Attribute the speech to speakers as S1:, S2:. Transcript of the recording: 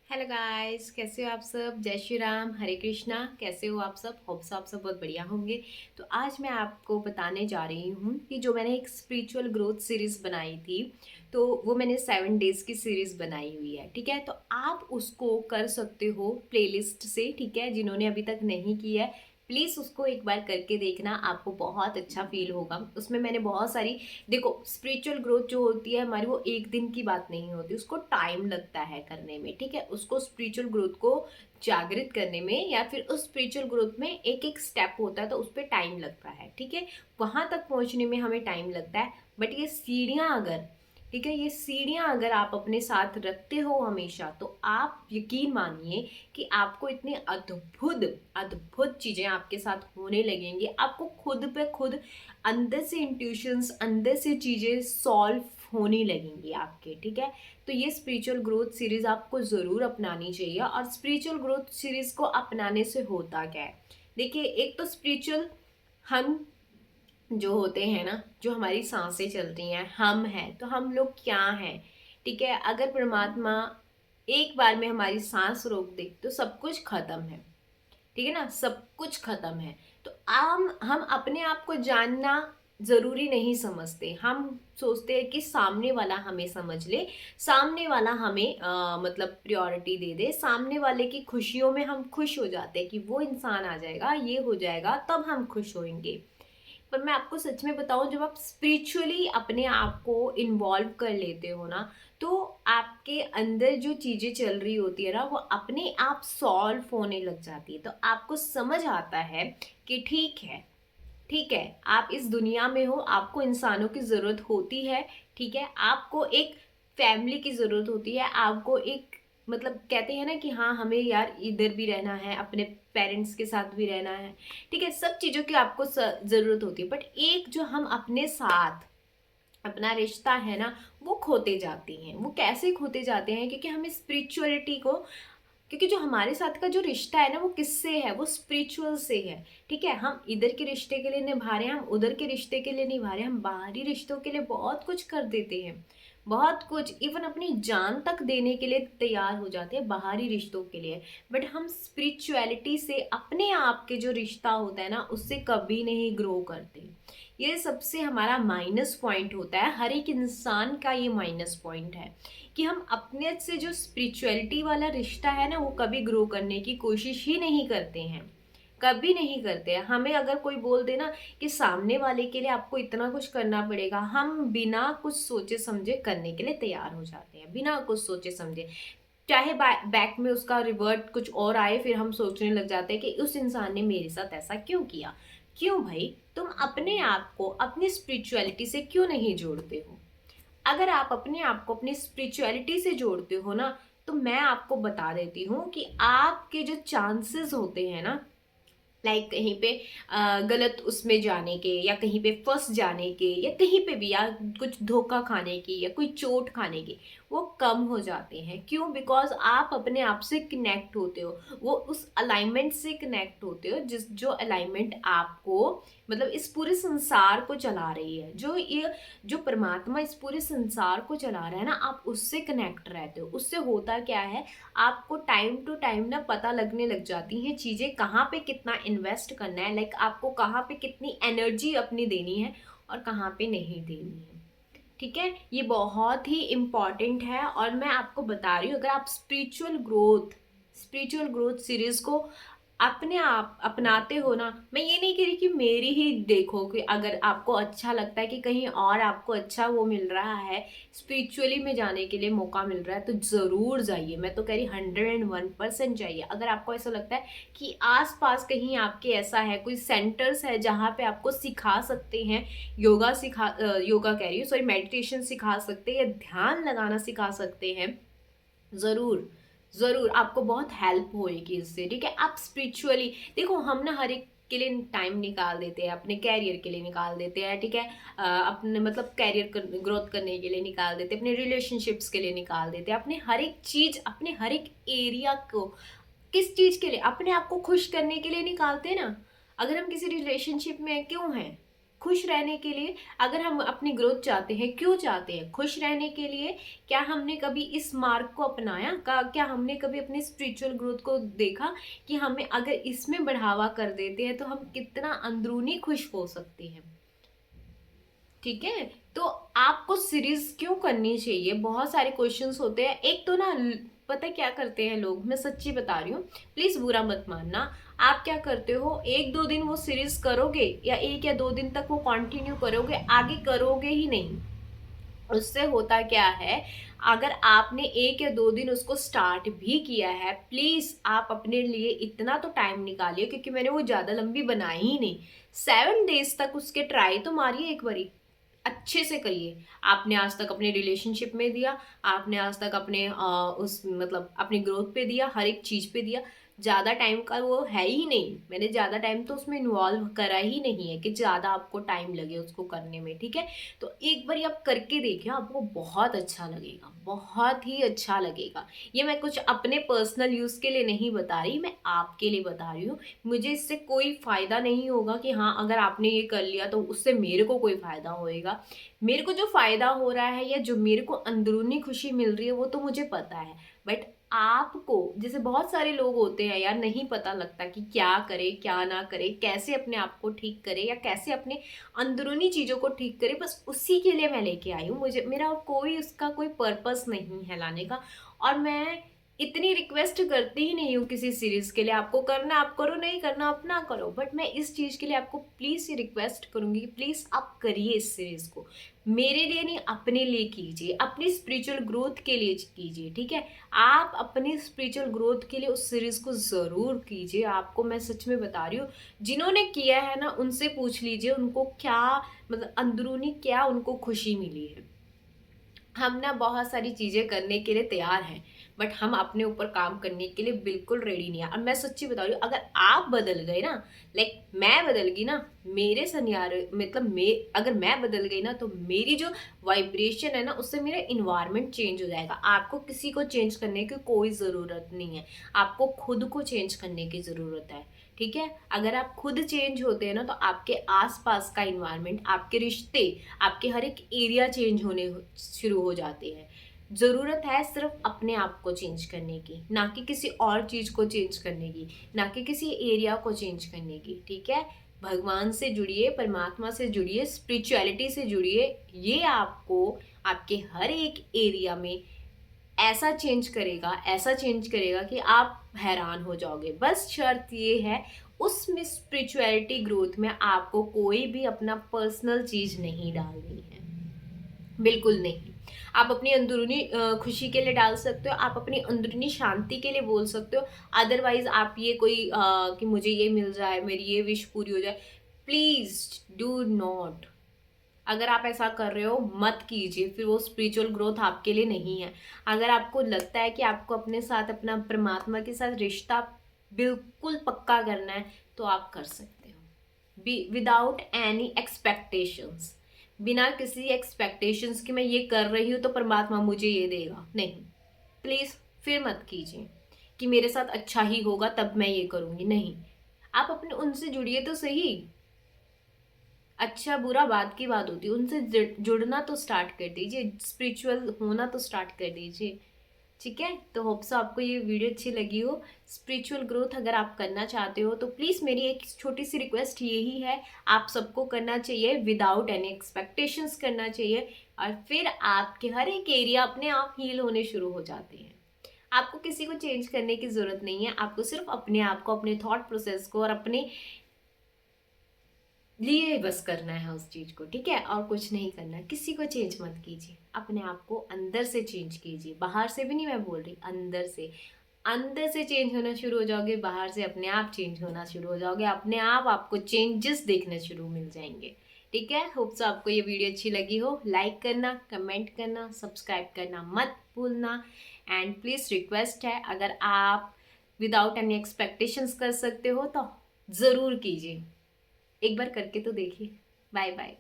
S1: Hello guys, कैसे हो आप सब। जय श्री राम, हरे कृष्णा। कैसे हो आप सब। होप्स आप सब बहुत बढ़िया होंगे। तो आज मैं आपको बताने जा रही हूँ कि जो मैंने एक स्पिरिचुअल ग्रोथ सीरीज बनाई थी, तो वो मैंने 7 डेज की सीरीज बनाई हुई है। ठीक है, तो आप उसको कर सकते हो प्लेलिस्ट से। ठीक है, जिन्होंने अभी तक नहीं की है प्लीज़ उसको एक बार करके देखना, आपको बहुत अच्छा फील होगा। उसमें मैंने बहुत सारी, देखो स्पिरिचुअल ग्रोथ जो होती है हमारी, वो एक दिन की बात नहीं होती, उसको टाइम लगता है करने में। ठीक है, उसको स्पिरिचुअल ग्रोथ को जागृत करने में या फिर उस स्पिरिचुअल ग्रोथ में एक एक स्टेप होता है, तो उस पर टाइम लगता है। ठीक है, वहां तक पहुंचने में हमें टाइम लगता है, बट ये सीढ़ियां अगर, ठीक है, ये सीढ़ियां अगर आप अपने साथ रखते हो हमेशा, तो आप यकीन मानिए कि आपको इतनी अद्भुत अद्भुत चीजें आपके साथ होने लगेंगी। आपको खुद पे खुद अंदर से इंट्यूशंस, अंदर से चीजें सॉल्व होने लगेंगी आपके। ठीक है, तो ये स्पिरिचुअल ग्रोथ सीरीज आपको जरूर अपनानी चाहिए। और स्पिरिचुअल ग्रोथ सीरीज को अपनाने से होता क्या है, देखिए, एक तो स्पिरिचुअल हम जो होते हैं ना, जो हमारी सांसें चलती हैं, हम हैं, तो हम लोग क्या हैं। ठीक है, अगर परमात्मा एक बार में हमारी सांस रोक दे तो सब कुछ खत्म है। ठीक है ना, सब कुछ खत्म है। तो हम अपने आप को जानना जरूरी नहीं समझते। हम सोचते हैं कि सामने वाला हमें समझ ले, सामने वाला हमें मतलब प्रायोरिटी दे दे, सामने वाले की खुशियों में हम खुश हो जाते हैं कि वो इंसान आ जाएगा, ये हो जाएगा, तब हम खुश होंगे। पर मैं आपको सच में बताऊं, जब आप स्पिरिचुअली अपने आप को इन्वॉल्व कर लेते हो ना, तो आपके अंदर जो चीजें चल रही होती है ना, वो अपने आप सॉल्व होने लग जाती है। तो आपको समझ आता है कि ठीक है, ठीक है, आप इस दुनिया में हो, आपको इंसानों की जरूरत होती है। ठीक है, आपको एक फैमिली की जरूरत होती है, आपको एक, मतलब कहते हैं ना कि हाँ हमें यार इधर भी रहना है, अपने पेरेंट्स के साथ भी रहना है। ठीक है, सब चीजों की आपको जरूरत होती है, बट एक जो हम अपने साथ अपना रिश्ता है ना, वो खोते जाते हैं। वो कैसे खोते जाते हैं, क्योंकि हमें स्पिरिचुअलिटी को, क्योंकि जो हमारे साथ का जो रिश्ता है ना, वो किससे है, वो स्पिरिचुअल से है। ठीक है, हम इधर के रिश्ते के लिए निभा रहे हैं, हम उधर के रिश्ते के लिए निभा रहे हैं, हम बाहरी रिश्तों के लिए बहुत कुछ कर देते हैं, बहुत कुछ, इवन अपनी जान तक देने के लिए तैयार हो जाते हैं बाहरी रिश्तों के लिए। बट हम स्पिरिचुअलिटी से अपने आप के जो रिश्ता होता है ना, उससे कभी नहीं ग्रो करते। ये सबसे हमारा माइनस पॉइंट होता है, हर एक इंसान का ये माइनस पॉइंट है कि हम अपने से जो स्पिरिचुअलिटी वाला रिश्ता है ना, वो कभी ग्रो करने की कोशिश ही नहीं करते हैं, कभी नहीं करते हैं। हमें अगर कोई बोल देना कि सामने वाले के लिए आपको इतना कुछ करना पड़ेगा, हम बिना कुछ सोचे समझे करने के लिए तैयार हो जाते हैं, बिना कुछ सोचे समझे। चाहे बैक में उसका रिवर्ट कुछ और आए, फिर हम सोचने लग जाते हैं कि उस इंसान ने मेरे साथ ऐसा क्यों किया। क्यों भाई, तुम अपने आप को अपनी स्पिरिचुअलिटी से क्यों नहीं जोड़ते हो। अगर आप अपने आप को अपनी स्पिरिचुअलिटी से जोड़ते हो ना, तो मैं आपको बता देती हूँ कि आपके जो चांसेस होते हैं ना, लाइक कहीं पे गलत उसमें जाने के, या कहीं पे फंस जाने के, या कहीं पे भी, या कुछ धोखा खाने की, या कोई चोट खाने की, वो कम हो जाते हैं। क्यों? बिकॉज आप अपने आप से कनेक्ट होते हो, वो उस अलाइनमेंट से कनेक्ट होते हो, जिस जो अलाइनमेंट आपको, मतलब इस पूरे संसार को चला रही है, जो ये, जो परमात्मा इस पूरे संसार को चला रहा है ना, आप उससे कनेक्ट रहते हो। उससे होता क्या है, आपको टाइम टू टाइम ना पता लगने लग जाती हैं चीज़ें, कहाँ पे कितना इन्वेस्ट करना है, लाइक आपको कहाँ पे कितनी एनर्जी अपनी देनी है और कहाँ पे नहीं देनी है। ठीक है, ये बहुत ही इम्पॉर्टेंट है। और मैं आपको बता रही हूँ, अगर आप स्पिरिचुअल ग्रोथ सीरीज को अपने आप अपनाते हो ना, मैं ये नहीं कह रही कि मेरी ही देखो, कि अगर आपको अच्छा लगता है कि कहीं और आपको अच्छा वो मिल रहा है, स्पिरिचुअली में जाने के लिए मौका मिल रहा है, तो ज़रूर जाइए। मैं तो कह रही 101% जाइए। अगर आपको ऐसा लगता है कि आस पास कहीं आपके ऐसा है, कोई सेंटर्स है जहाँ पे आपको सिखा सकते हैं, योगा कह रही हूँ, सॉरी, मेडिटेशन सिखा सकते हैं, या ध्यान लगाना सिखा सकते हैं, ज़रूर, ज़रूर आपको बहुत हेल्प होएगी इससे। ठीक है, आप स्पिरिचुअली देखो, हम ना हर एक के लिए टाइम निकाल देते हैं, अपने कैरियर के लिए निकाल देते हैं। ठीक है, अपने मतलब कैरियर ग्रोथ करने के लिए निकाल देते हैं, अपने रिलेशनशिप्स के लिए निकाल देते हैं, अपने हर एक चीज़, अपने हर एक एरिया को, किस चीज़ के लिए, अपने आप को खुश करने के लिए निकालते हैं ना। अगर हम किसी रिलेशनशिप में क्यों हैं, खुश रहने के लिए, अगर हम अपनी ग्रोथ चाहते हैं, क्यों चाहते हैं? खुश रहने के लिए। क्या हमने कभी इस मार्ग को अपनाया? क्या हमने कभी अपनी स्पिरिचुअल ग्रोथ को देखा कि हमें अगर इसमें बढ़ावा कर देते हैं तो हम कितना अंदरूनी खुश हो सकते हैं? ठीक है, तो आपको सीरीज क्यों करनी चाहिए? बहुत सारे क्वेश्चंस होते हैं। एक तो ना पता है क्या करते हैं लोग, मैं सच्ची बता रही हूँ, प्लीज बुरा मत मानना। आप क्या करते हो, एक दो दिन वो सीरीज करोगे या एक या दो दिन तक वो कंटिन्यू करोगे, आगे करोगे ही नहीं। उससे होता क्या है, अगर आपने एक या दो दिन उसको स्टार्ट भी किया है, प्लीज आप अपने लिए इतना तो टाइम निकालिए, क्योंकि मैंने वो ज्यादा लंबी बनाई ही नहीं। 7 डेज तक उसके ट्राई तो मारिए, एक बारी अच्छे से करिए। आपने आज तक अपने रिलेशनशिप में दिया, आपने आज तक अपने उस मतलब अपनी ग्रोथ पे दिया, हर एक चीज पे दिया। ज्यादा टाइम का वो है ही नहीं, मैंने ज्यादा टाइम तो उसमें इन्वॉल्व करा ही नहीं है कि ज्यादा आपको टाइम लगे उसको करने में। ठीक है, तो एक बार आप करके देखिए, आपको बहुत अच्छा लगेगा, बहुत ही अच्छा लगेगा। ये मैं कुछ अपने पर्सनल यूज के लिए नहीं बता रही, मैं आपके लिए बता रही हूँ। मुझे इससे कोई फायदा नहीं होगा कि हाँ अगर आपने ये कर लिया तो उससे मेरे को कोई फायदा होएगा। मेरे को जो फायदा हो रहा है या जो मेरे को अंदरूनी खुशी मिल रही है वो तो मुझे पता है। बट आपको, जैसे बहुत सारे लोग होते हैं यार, नहीं पता लगता कि क्या करे क्या ना करे, कैसे अपने आप को ठीक करे या कैसे अपने अंदरूनी चीजों को ठीक करे। बस उसी के लिए मैं लेके आई हूँ। मुझे मेरा कोई उसका कोई पर्पस नहीं है लाने का। और मैं इतनी रिक्वेस्ट करती ही नहीं हूँ किसी सीरीज के लिए, आपको करना आप करो, नहीं करना आप ना करो। बट मैं इस चीज के लिए आपको प्लीज ये रिक्वेस्ट करूंगी कि प्लीज आप करिए इस सीरीज को। मेरे लिए नहीं, अपने लिए कीजिए, अपनी स्पिरिचुअल ग्रोथ के लिए कीजिए। ठीक है, आप अपनी स्पिरिचुअल ग्रोथ के लिए उस सीरीज को जरूर कीजिए। आपको मैं सच में बता रही हूँ, जिन्होंने किया है ना उनसे पूछ लीजिए उनको क्या मतलब अंदरूनी क्या उनको खुशी मिली है। हम ना बहुत सारी चीजें करने के लिए तैयार हैं, बट हम अपने ऊपर काम करने के लिए बिल्कुल रेडी नहीं है। और मैं सच्ची बता रही हूँ, अगर आप बदल गए ना, लाइक मैं बदल गई ना, मेरे सनियारे मतलब अगर मैं बदल गई ना तो मेरी जो वाइब्रेशन है ना उससे मेरा इन्वायरमेंट चेंज हो जाएगा। आपको किसी को चेंज करने की कोई ज़रूरत नहीं है, आपको खुद को चेंज करने की ज़रूरत है। ठीक है, अगर आप खुद चेंज होते हैं ना तो आपके आसपास का इन्वायरमेंट, आपके रिश्ते, आपके हर एक एरिया चेंज होने शुरू हो जाते हैं। ज़रूरत है सिर्फ अपने आप को चेंज करने की, ना कि किसी और चीज़ को चेंज करने की, ना कि किसी एरिया को चेंज करने की। ठीक है, भगवान से जुड़िए, परमात्मा से जुड़िए, स्पिरिचुअलिटी से जुड़िए। ये आपको आपके हर एक एरिया में ऐसा चेंज करेगा, ऐसा चेंज करेगा कि आप हैरान हो जाओगे। बस शर्त ये है, उसमें स्पिरिचुअलिटी ग्रोथ में आपको कोई भी अपना पर्सनल चीज नहीं डालनी है, बिल्कुल नहीं। आप अपनी अंदरूनी खुशी के लिए डाल सकते हो, आप अपनी अंदरूनी शांति के लिए बोल सकते हो। अदरवाइज आप ये कोई कि मुझे ये मिल जाए, मेरी ये विश पूरी हो जाए, प्लीज डू नॉट। अगर आप ऐसा कर रहे हो मत कीजिए, फिर वो स्पिरिचुअल ग्रोथ आपके लिए नहीं है। अगर आपको लगता है कि आपको अपने साथ, अपना परमात्मा के साथ रिश्ता बिल्कुल पक्का करना है तो आप कर सकते हो, विदाउट एनी एक्सपेक्टेशंस। बिना किसी एक्सपेक्टेशंस कि मैं ये कर रही हूँ तो परमात्मा मुझे ये देगा, नहीं। प्लीज फिर मत कीजिए कि मेरे साथ अच्छा ही होगा तब मैं ये करूंगी, नहीं। आप अपने उनसे जुड़िए तो सही। अच्छा बुरा बात की बात होती है, उनसे जुड़ना तो स्टार्ट कर दीजिए, स्पिरिचुअल होना तो स्टार्ट कर दीजिए। ठीक है, तो होप्स आपको ये वीडियो अच्छी लगी हो। स्पिरिचुअल ग्रोथ अगर आप करना चाहते हो तो प्लीज़ मेरी एक छोटी सी रिक्वेस्ट यही है, आप सबको करना चाहिए, विदाउट एनी एक्सपेक्टेशंस करना चाहिए। और फिर आपके हर एक एरिया अपने आप हील होने शुरू हो जाते हैं। आपको किसी को चेंज करने की ज़रूरत नहीं है, आपको सिर्फ अपने आप को, अपने थॉट प्रोसेस को और अपने लिए बस करना है उस चीज को। ठीक है, और कुछ नहीं करना। किसी को चेंज मत कीजिए, अपने आप को अंदर से चेंज कीजिए, बाहर से भी नहीं मैं बोल रही, अंदर से। अंदर से चेंज होना शुरू हो जाओगे, बाहर से अपने आप चेंज होना शुरू हो जाओगे, अपने आप आपको चेंजेस देखने शुरू मिल जाएंगे। ठीक है, होप्स आपको ये वीडियो अच्छी लगी हो। लाइक करना, कमेंट करना, सब्सक्राइब करना मत भूलना। एंड प्लीज रिक्वेस्ट है, अगर आप विदाउट एनी एक्सपेक्टेशंस कर सकते हो तो ज़रूर कीजिए, एक बार करके तो देखिए। Bye bye.